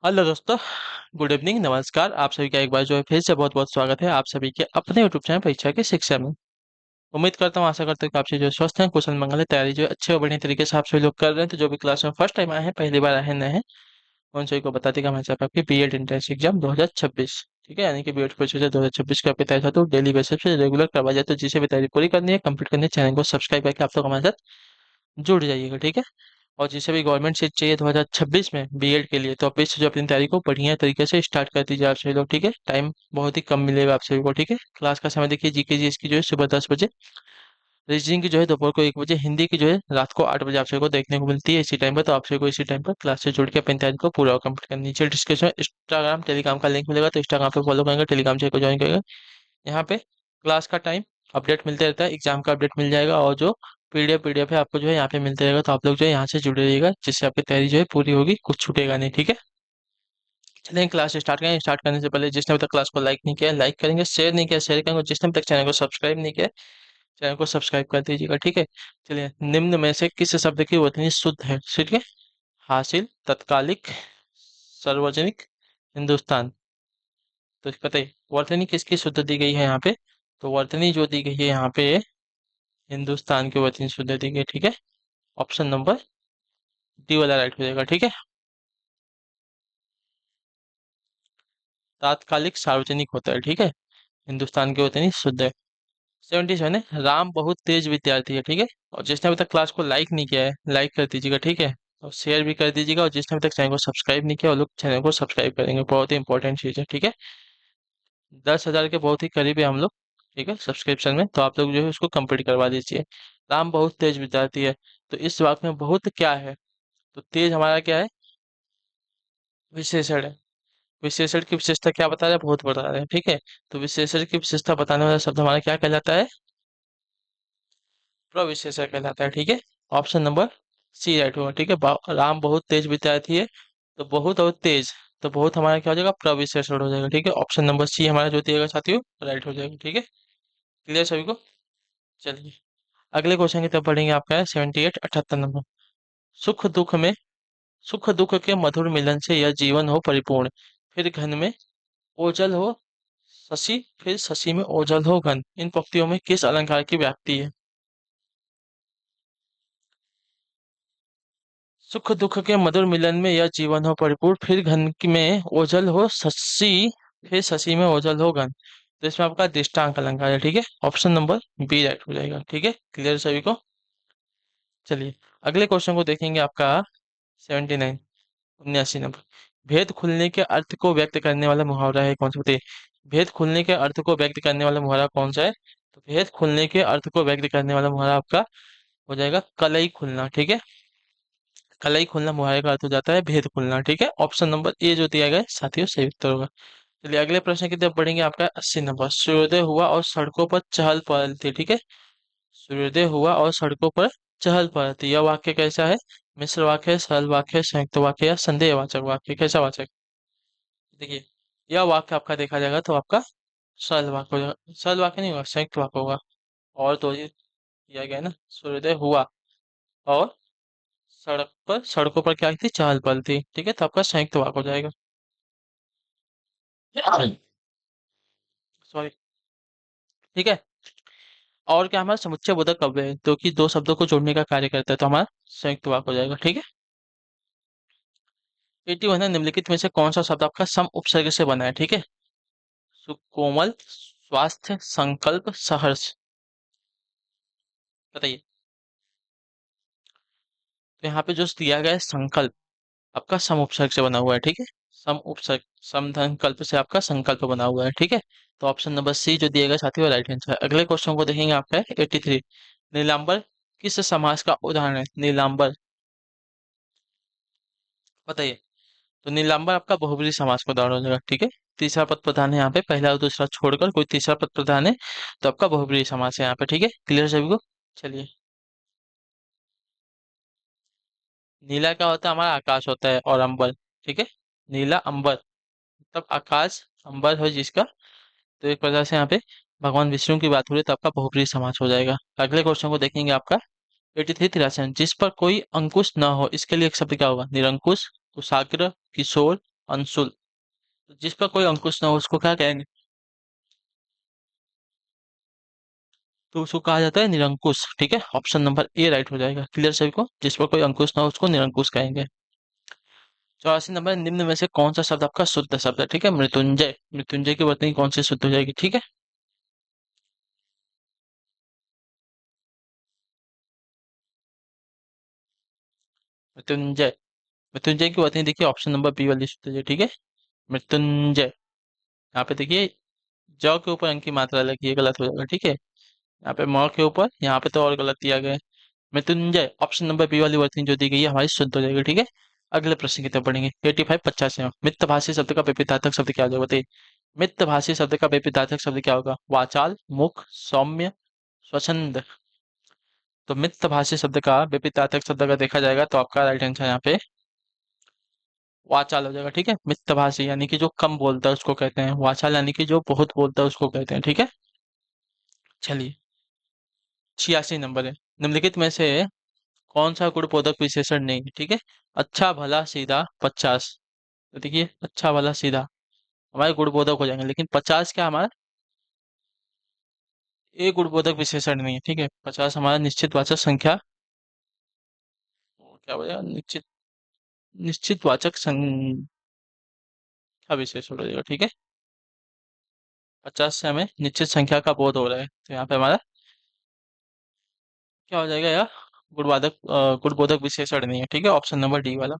Hello दोस्तों। Good evening, नमस्कार। आप सभी का एक बार जो है फिर से बहुत बहुत स्वागत है आप सभी के अपने यूट्यूब चैनल परीक्षा की शिक्षा में। उम्मीद करता हूँ, आशा करता हूँ कि आप सभी जो है स्वस्थ हैं, कुशल मंगल है, तैयारी जो है अच्छे और बढ़िया तरीके से आप सभी लोग कर रहे हैं। तो जो भी क्लास में फर्स्ट टाइम आए हैं, पहली बार आए हैं, नए हैं, उन सभी को बताते कि हमारे साथ आपकी बीएड एंट्रेंस एग्जाम 2026, ठीक है, यानी कि बीएड प्रोसीजर 2026 का आपकी तैयारी तो डेली बेसिस पे रेगुलर करवा जाए। तो जिसे भी तैयारी पूरी करनी है, कंप्लीट करनी है, चैनल को सब्सक्राइब करके आप लोग हमारे साथ जुड़ जाइएगा, ठीक है। और जिसे भी गवर्नमेंट सीट चाहिए 2026 में बीएड के लिए, तो आप इससे जो अपनी तैयारी को बढ़िया तरीके से स्टार्ट कर दीजिए आप सभी लोग, ठीक है। टाइम बहुत ही कम मिलेगा आप सभी को, ठीक है। क्लास का समय देखिए, जीके जीएस की जो है सुबह 10 बजे, रीजनिंग की जो है दोपहर को 1 बजे, हिंदी की जो है रात को 8 बजे आप सभी को देखने को मिलती है इसी टाइम पर। तो आप सभी को इसी टाइम पर क्लास से जुड़ के अपनी तैयारी को पूरा कंप्लीट करना। नीचे डिस्क्रिप्शन में इंस्टाग्राम टेलीग्राम का लिंक मिलेगा, तो इंस्टाग्राम पे फॉलो करेंगे, टेलीग्राम चैनल को ज्वाइन करेंगे। यहाँ पे क्लास का टाइम अपडेट मिलते रहता है, एग्जाम का अपडेट मिल जाएगा, और जो पीडीएफ है आपको जो है यहाँ पे मिलते रहेगा। तो आप लोग जो है यहाँ से जुड़े रहिएगा, जिससे आपकी तैयारी जो है पूरी होगी, कुछ छूटेगा नहीं, ठीक है। चलिए क्लास स्टार्ट करें। स्टार्ट करने से पहले जिसने अभी तक क्लास को लाइक नहीं किया, लाइक करेंगे, शेयर नहीं किया, शेयर करेंगे, और जिसने अभी तक चैनल को सब्सक्राइब नहीं किया, चैनल को सब्सक्राइब कर दीजिएगा, ठीक है। चलिए, निम्न में से किस शब्द की वर्तनी शुद्ध है, ठीक है। हासिल, तत्कालिक, सार्वजनिक, हिंदुस्तान। तो बताइए वर्तनी किसकी शुद्ध दी गई है यहाँ पे। तो वर्तनी जो दी गई है यहाँ पे हिंदुस्तान की वर्तनी शुद्ध दी गई है, ठीक है। ऑप्शन नंबर डी वाला राइट हो जाएगा, ठीक है। तात्कालिक सार्वजनिक होता है, ठीक है। हिंदुस्तान की वर्तनी शुद्ध है। 77 है, राम बहुत तेज विद्यार्थी है, ठीक है। और जिसने अभी तक क्लास को लाइक नहीं किया है, लाइक कर दीजिएगा, ठीक है। और शेयर भी कर दीजिएगा, और जिसने अभी तक चैनल को सब्सक्राइब नहीं किया, वो लोग चैनल को सब्सक्राइब करेंगे, बहुत ही इंपॉर्टेंट चीज़ है, ठीक है। 10,000 के बहुत ही करीब है हम लोग, ठीक है, सब्सक्रिप्शन में। तो आप लोग जो है उसको कंप्लीट करवा दीजिए। राम बहुत तेज विद्यार्थी है, तो इस वाक्य में बहुत क्या है। तो तेज हमारा क्या है, विशेषण है। विशेषण की विशेषता क्या बता रहा है, बहुत बता रहा है, ठीक है। तो विशेषण की विशेषता बताने वाला शब्द हमारा क्या कहलाता है, प्रविशेषण कहलाता है, ठीक है। ऑप्शन नंबर सी राइट होगा, ठीक है। राम बहुत तेज विद्यार्थी है, तो बहुत और तेज, तो बहुत हमारा क्या हो जाएगा, प्रविशेषण हो जाएगा, ठीक है। ऑप्शन नंबर सी हमारा जो दिएगा साथियों, राइट हो जाएगा, ठीक है। क्लियर सभी को। चलिए अगले क्वेश्चन की तरफ बढ़ेंगे। आपका है 78 78 नंबर। सुख दुख में, सुख दुख के मधुर मिलन से यह जीवन हो परिपूर्ण, फिर घन में ओझल हो शशि, फिर शशि में ओझल हो घन। इन पंक्तियों में किस अलंकार की व्याप्ति है। सुख दुख के मधुर मिलन में यह जीवन हो परिपूर्ण, फिर घन में ओझल हो शशि, फिर शशि में ओझल हो घन। तो इसमें आपका दृष्टांत अलंकार है, ठीक है। ऑप्शन नंबर बी राइट हो जाएगा, ठीक है। क्लियर सभी को। चलिए अगले क्वेश्चन को देखेंगे। आपका 79 79 नंबर। भेद खुलने के अर्थ को व्यक्त करने वाला मुहावरा है कौन सा, बताइए। भेद खुलने के अर्थ को व्यक्त करने वाला मुहावरा कौन सा है। तो भेद खुलने के अर्थ को व्यक्त करने वाला मुहावरा आपका हो जाएगा कलई खुलना, ठीक है। कलई खुलना मुहावरे का अर्थ हो जाता है भेद खुलना, ठीक है। ऑप्शन नंबर ए जो दिया गया है साथियों, सही उत्तर होगा। चलिए अगले प्रश्न की तरफ बढ़ेंगे। आपका 80 नंबर। सूर्योदय हुआ और सड़कों पर चहल पहल थी, ठीक है। सूर्योदय हुआ और सड़कों पर चहल पहल थी, यह वाक्य कैसा है। मिश्र वाक्य, सरल वाक्य, संयुक्त वाक्य, या संदेहवाचक वाक्य, कैसा वाचक। देखिए यह वाक्य आपका देखा जाएगा तो आपका सरल वाक्य हो जाएगा, सरल वाक्य नहीं होगा, संयुक्त वाक्य होगा। और तो ये दिया गया है ना, सूर्योदय हुआ और सड़कों पर क्या थी, चहल पहल थी, ठीक है। तो आपका संयुक्त वाक्य हो जाएगा। सॉरी, ठीक है। और क्या हमारा समुच्चय बोधक अव्यय है, जो कि दो शब्दों को जोड़ने का कार्य करता है, तो हमारा संयुक्त वाक्य हो जाएगा, ठीक है। 81 है, निम्नलिखित में से कौन सा शब्द आपका सम उपसर्ग से बना है, ठीक है। सुकोमल, स्वास्थ्य, संकल्प, सहर्ष, बताइए। तो यहाँ पे जो दिया गया है संकल्प, आपका सम उपसर्ग से बना हुआ है, ठीक है। सम उपसर्ग, समधन कल्प से आपका संकल्प बना हुआ है, ठीक है। तो ऑप्शन नंबर सी जो दिया गया साथी वो राइट आंसर है। अगले क्वेश्चन को देखेंगे। आपका है 83। नीलांबर किस समास का उदाहरण है, नीलांबर, बताइए। तो नीलांबर आपका बहुब्रीहि समास का उदाहरण हो जाएगा, ठीक है। तीसरा पद प्रधान है यहाँ पे, पहला और दूसरा छोड़कर कोई तीसरा पद प्रधान है, तो आपका बहुब्रीहि समास है यहाँ पे, ठीक है। क्लियर सभी को। चलिए, नीला क्या होता है, हमारा आकाश होता है, और अंबर, ठीक है। नीला अंबर, तब आकाश अंबर हो जिसका। तो एक प्रकार से यहाँ पे भगवान विष्णु की बात हो रही है, तो आपका बहुब्रीहि समास हो जाएगा। अगले क्वेश्चन को देखेंगे। आपका 83 83, जिस पर कोई अंकुश न हो, इसके लिए एक शब्द क्या होगा, निरंकुश, कुशाग्र, किशोर, अंशुल। तो जिस पर कोई अंकुश ना हो उसको क्या कहेंगे? तो उसको कहा जाता है निरंकुश। ठीक है, ऑप्शन नंबर ए राइट हो जाएगा। क्लियर सभी को? जिस पर कोई अंकुश ना हो उसको निरंकुश कहेंगे। 84 नंबर, निम्न में से कौन सा शब्द आपका शुद्ध शब्द है? ठीक है, मृत्युंजय। मृत्युंजय की वर्तनी कौन सी शुद्ध हो जाएगी? ठीक है, मृत्युंजय। मृत्युंजय की वर्तनी देखिए, ऑप्शन नंबर बी वाली शुद्ध है। ठीक है, मृत्युंजय। यहाँ पे देखिए, ज के ऊपर अंक की मात्रा लगी है, गलत हो जाएगा। ठीक है, यहाँ पे म के ऊपर, यहाँ पे तो और गलत दिया गया है। मृत्युंजय ऑप्शन नंबर बी वाली वर्तनी जो दी गई है हमारी शुद्ध हो जाएगी। ठीक है, अगले प्रश्न की तरफ बढ़ेंगे। 85 50 में मितभाषी शब्द का विपरीतार्थक शब्द क्या हो जाएगा? बताइए। मितभाषी शब्द का विपरीतार्थक शब्द क्या होगा? वाचाल, मुख, सौम्य, स्वच्छंद। तो मितभाषी शब्द का विपरीतार्थक शब्द अगर देखा जाएगा तो आपका राइट आंसर यहाँ पे वाचाल हो जाएगा। ठीक है, मितभाषी यानी कि जो कम बोलता है उसको कहते हैं, वाचाल यानी कि जो बहुत बोलता है उसको कहते हैं। ठीक है, चलिए। 86 नंबर है, निम्नलिखित में से कौन सा गुणबोधक विशेषण नहीं है? ठीक है, अच्छा भला सीधा 50। तो देखिए, अच्छा भला सीधा हमारे गुणबोधक हो जाएंगे, लेकिन 50 क्या हमारा एक गुणबोधक विशेषण नहीं है। ठीक है, 50 हमारा निश्चित वाचक संख्या, क्या बोलेगा, निश्चित निश्चित वाचक संख्या विशेषण हो जाएगा। ठीक है, 50 से हमें निश्चित संख्या का बोध हो रहा है, तो यहाँ पे हमारा क्या हो जाएगा यार? गुणबोधक विशेषण नहीं है। ठीक है, ऑप्शन नंबर डी वाला।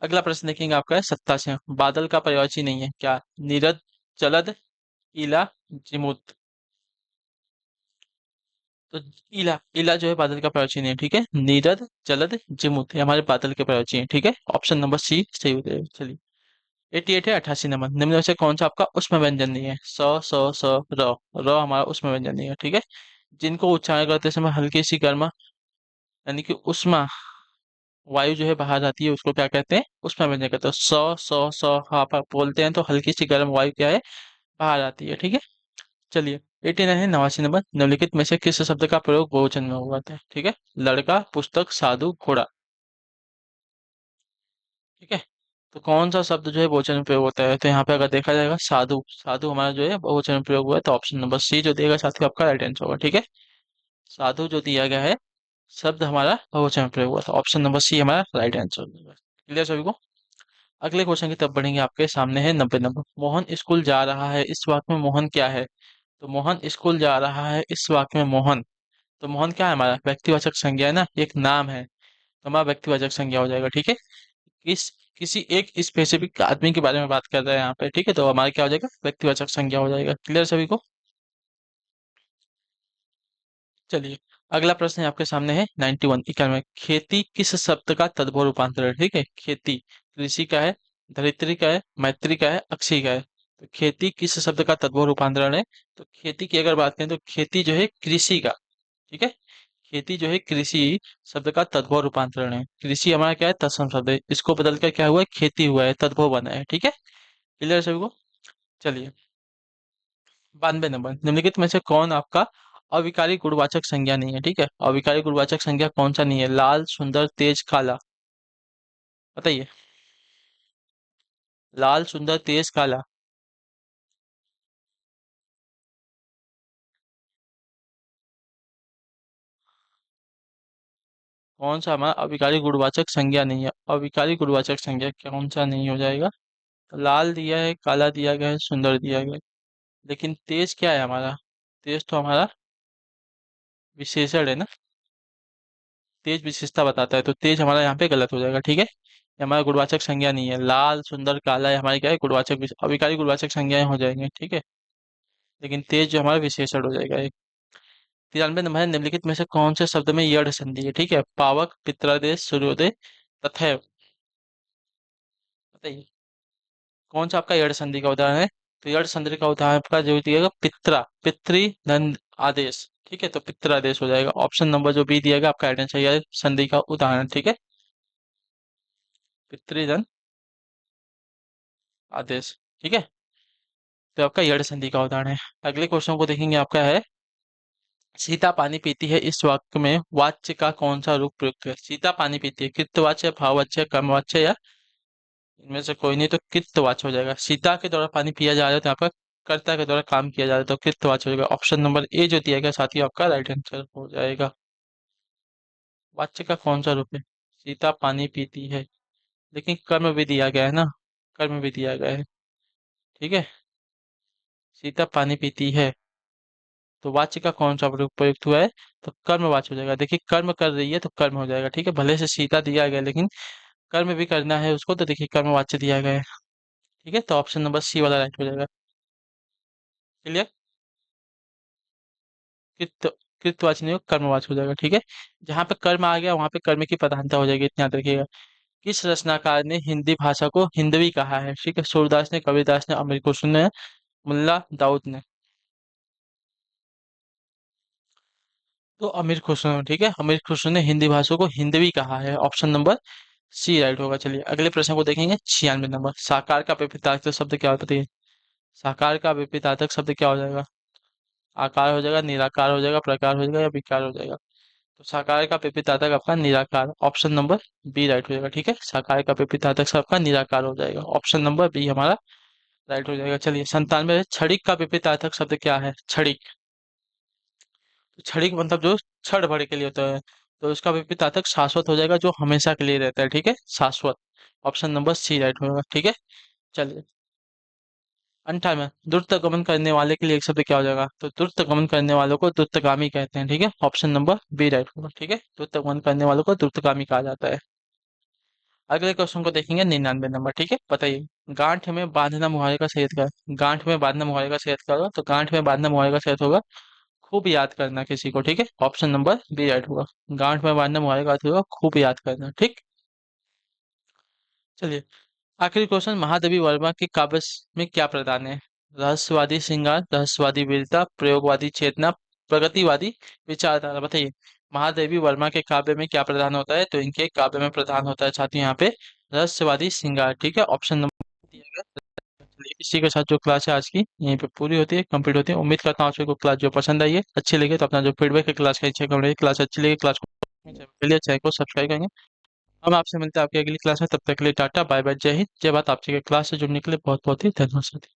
अगला प्रश्न देखेंगे आपका है 87। बादल का पर्यायवाची नहीं है क्या? नीरद, चलद, इला, जिमुत। तो इला, इला जो है बादल का पर्यायवाची नहीं है। ठीक है, नीरद, जलद, जिमुत ये हमारे बादल के पर्यायवाची हैं। ठीक है, ऑप्शन नंबर सी सही हो जाएगा। चलिए। 88 है, 88 नंबर, निम्न में से कौन सा आपका उसमें व्यंजन नहीं है? स, र। र हमारा उसमें व्यंजन नहीं है। ठीक है, जिनको उच्चारण करते समय हल्की सी गर्मा यानी कि उष्मा वायु जो है बाहर आती है उसको क्या कहते हैं? उष्मा व्यंजन कहते हैं। स आप बोलते हैं तो हल्की सी गर्म वायु क्या है? बाहर आती है। ठीक है, चलिए। 89 है, 89 नंबर, निम्नलिखित में से किस शब्द का प्रयोग बहुवचन में हुआ था? ठीक है, लड़का, पुस्तक, साधु, घोड़ा। ठीक है, तो कौन सा शब्द जो है बहुवचन में प्रयोग होता है? तो यहाँ पे अगर देखा जाएगा साधु, साधु हमारा जो है बहुवचन में प्रयोग हुआ है, तो ऑप्शन नंबर सी जो देगा साथी आपका राइट आंसर होगा। ठीक है, साधु जो दिया गया है शब्द हमारा बहुवचन में प्रयोग हुआ था, ऑप्शन नंबर सी हमारा राइट आंसर होगा। क्लियर सभी को? अगले क्वेश्चन की तरफ बढ़ेंगे। आपके सामने है 90 नंबर, मोहन स्कूल जा रहा है, इस वाक्य में मोहन क्या है? तो मोहन स्कूल जा रहा है, इस वाक्य में मोहन, तो मोहन क्या है? हमारा व्यक्तिवाचक संज्ञा है ना, एक नाम है, तो हमारा व्यक्तिवाचक संज्ञा हो जाएगा। ठीक है, किस किसी एक स्पेसिफिक आदमी के बारे में बात कर रहे हैं यहाँ पे। ठीक है, तो हमारा क्या हो जाएगा? व्यक्तिवाचक संज्ञा हो जाएगा। क्लियर सभी को? चलिए, अगला प्रश्न है आपके सामने है 91 91। खेती किस शब्द का तद्भव रूपांतर है? ठीक है, खेती कृषि का है, धरित्री का है, मैत्री का है, अक्षय का है। तो खेती किस शब्द का तद्भव रूपांतरण है? तो खेती की अगर बात करें तो खेती जो है कृषि का। ठीक है, खेती जो है कृषि शब्द का तद्भव रूपांतरण है। कृषि हमारा क्या है? तत्सम शब्द है, इसको बदल कर क्या हुआ है? खेती हुआ है, तद्भव बना है। ठीक है, क्लियर सभी को? चलिए। 92 नंबर, निम्नलिखित में से कौन आपका अविकारी गुणवाचक संज्ञा नहीं है? ठीक है, अविकारी गुणवाचक संज्ञा कौन सा नहीं है? लाल, सुंदर, तेज, काला। बताइए, लाल, सुंदर, तेज, काला। कौन सा हमारा अविकारी गुणवाचक संज्ञा नहीं है? अविकारी गुणवाचक संज्ञा कौन सा नहीं हो जाएगा? लाल दिया है, काला दिया गया है, सुंदर दिया गया है, लेकिन तेज क्या है हमारा? तेज तो हमारा विशेषण है ना, तेज विशेषता बताता है, तो तेज हमारा यहाँ पे गलत हो जाएगा। ठीक है, ये हमारा गुणवाचक संज्ञा नहीं है। लाल, सुंदर, काला ये हमारी क्या है? अविकारी गुणवाचक संज्ञाएं हो जाएंगे। ठीक है, लेकिन तेज जो हमारा विशेषण हो जाएगा एक। 93 नंबर है, निम्नलिखित में से कौन से शब्द में यड़ संधि है? ठीक है, पावक, पित्रादेश, सूर्योदय, तथैव। बताइए, कौन सा आपका यड़ संधि का उदाहरण है? तो यड़ संधि का उदाहरण आपका जो दिएगा पित्रा, पितृ धन आदेश। ठीक है, तो पित्रादेश हो जाएगा। ऑप्शन नंबर जो बी दिएगा आपका राइट आंसर, यड़ संधि का उदाहरण। ठीक है, पितृधन आदेश। ठीक है, तो आपका यड़ संधि का उदाहरण है। अगले क्वेश्चन को देखेंगे, आपका है सीता पानी पीती है, इस वाक्य में वाच्य का कौन सा रूप प्रयुक्त है? सीता पानी पीती है, कृतवाच्य, भाववाच्य, कर्मवाच्य या इनमें से कोई नहीं तो कृतवाच हो जाएगा। सीता के द्वारा पानी पिया जा रहा है तो यहाँ पर कर्ता के द्वारा काम किया जा रहा है तो कृतवाच हो जाएगा। ऑप्शन नंबर ए जो दिया गया साथियों आपका राइट आंसर हो जाएगा। वाच्य का कौन सा रूप है? सीता पानी पीती है, लेकिन कर्म भी दिया गया है ना, कर्म भी दिया गया है। ठीक है, सीता पानी पीती है तो वाच्य का कौन सा रूप प्रयुक्त हुआ है? तो कर्मवाच्य हो जाएगा। देखिए कर्म कर रही है तो कर्म हो जाएगा। ठीक है, भले से सीता दिया गया लेकिन कर्म भी करना है उसको तो देखिए कर्मवाच्य दिया गया है। ठीक है, तो ऑप्शन नंबर सी वाला राइट हो जाएगा। क्लियर? कृत कृतवाची नहीं हो कर्मवाची हो जाएगा। ठीक है, जहां पे कर्म आ गया वहां पे कर्म की प्रधानता हो जाएगी, इतना याद रखिएगा। किस रचनाकार ने हिंदी भाषा को हिंदवी कहा है? ठीक है, सूरदास ने, कबीरदास ने, अमीर खुसरो ने, मुल्ला दाऊद ने। तो अमीर खुसरो ने। ठीक है, अमीर खुसरो ने हिंदी भाषा को हिंदवी कहा है। ऑप्शन नंबर सी राइट होगा। चलिए अगले प्रश्न को देखेंगे। 96 नंबर। साकार का विपरीतार्थक शब्द क्या होता है? साकार का विपरीतार्थक शब्द क्या हो जाएगा? आकार हो जाएगा, निराकार हो जाएगा, प्रकार हो जाएगा या विकार हो जाएगा? तो साकार का विपरीतार्थक आपका निराकार। ऑप्शन नंबर बी राइट हो जाएगा। ठीक है, साकार का विपरीतार्थक से आपका निराकार हो जाएगा। ऑप्शन नंबर बी हमारा राइट हो जाएगा। चलिए 97 है। क्षणिक का विपरीतार्थक शब्द क्या है? क्षणिक। तो क्षणिक मतलब जो क्षण भर के लिए होता है, तो उसका विपरीतार्थक शाश्वत हो जाएगा, जो हमेशा के लिए रहता है। ठीक है, शाश्वत। ऑप्शन नंबर सी राइट होगा। ठीक है, चलिए 98 द्रुत गमन करने वाले के लिए एक शब्द क्या हो जाएगा? तो द्रुत गमन करने वालों को द्रुतगामी कहते हैं। ठीक है, ऑप्शन नंबर बी राइट होगा। ठीक है, द्रुत गमन करने वालों को द्रुतगामी कहा जाता है। अगले क्वेश्चन को देखेंगे। 99 नंबर। ठीक है, बताइए गांठ में बांधना मुहावरे का सही अर्थ क्या है? गांठ में बांधना मुहावरे का सही अर्थ क्या होगा? तो गांठ में बांधना मुहावरे का सही अर्थ होगा खूब याद करना किसी को। ठीक है, ऑप्शन नंबर बी राइट होगा। गांठ में बांधना मुहावरे का अर्थ होगा खूब याद करना। ठीक, चलिए आखिरी क्वेश्चन। महादेवी वर्मा के काव्य में क्या प्रधान है? रहस्यवादी श्रृंगार, रहस्यवादी वीरता, प्रयोगवादी चेतना, प्रगतिवादी विचारधारा। बताइए महादेवी वर्मा के काव्य में क्या प्रधान होता है? तो इनके काव्य में प्रधान होता है साथियों यहाँ पे रहस्यवादी श्रृंगार। ठीक है, ऑप्शन नंबर दिया गया। चलिए, इसी के साथ जो क्लास है आज की यहीं पे पूरी होती है, कंप्लीट होती है। उम्मीद करता हूँ आप सभी को क्लास जो पसंद आई है, अच्छी लगी तो अपना जो फीडबैक है क्लास का चेक करेंगे। क्लास अच्छी लगी क्लास को चैनल को सब्सक्राइब करेंगे। हम आपसे मिलते हैं आपकी अगली क्लास में, तब तक के लिए टाटा बाय बाय, जय हिंद जय भारत। आपसे क्लास से जुड़ने के लिए बहुत बहुत ही धन्यवाद।